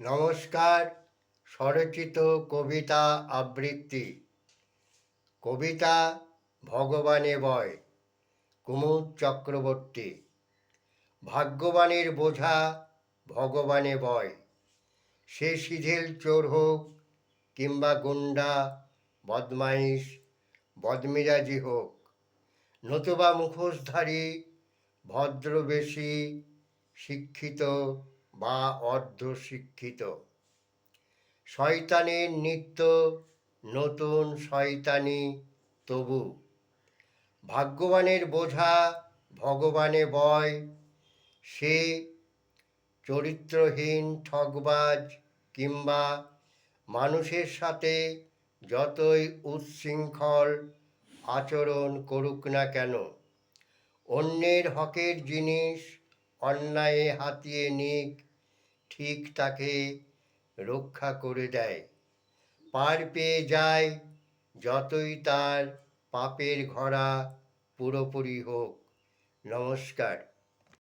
নমস্কার। স্বরচিত কবিতা আবৃত্তি। কবিতা ভগবানে বয়, কুমুদ চক্রবর্তী। ভাগ্যবানের বোঝা ভগবানে বয়, সে সিধেল চোর হোক কিংবা গুন্ডা, বদমাইশ, বদমিরাজি হোক, নতুবা মুখোশধারী, ভদ্রবেশী, শিক্ষিত বা অর্ধশিক্ষিত। শয়তানের নিত্য নতুন শয়তানি তবু, ভাগ্যবানের বোঝা ভগবানে বয়, সে চরিত্রহীন ঠগবাজ কিংবা মানুষের সাথে যতই উচ্ছৃঙ্খল আচরণ করুক না কেন, অন্যের হকের জিনিস অন্যায়ে হাতিয়ে নিক, ঠিক তাকে রক্ষা করে দেয়, পার পেয়ে যায়, যতই তার পাপের ঘোড়া পুরোপুরি হোক। নমস্কার।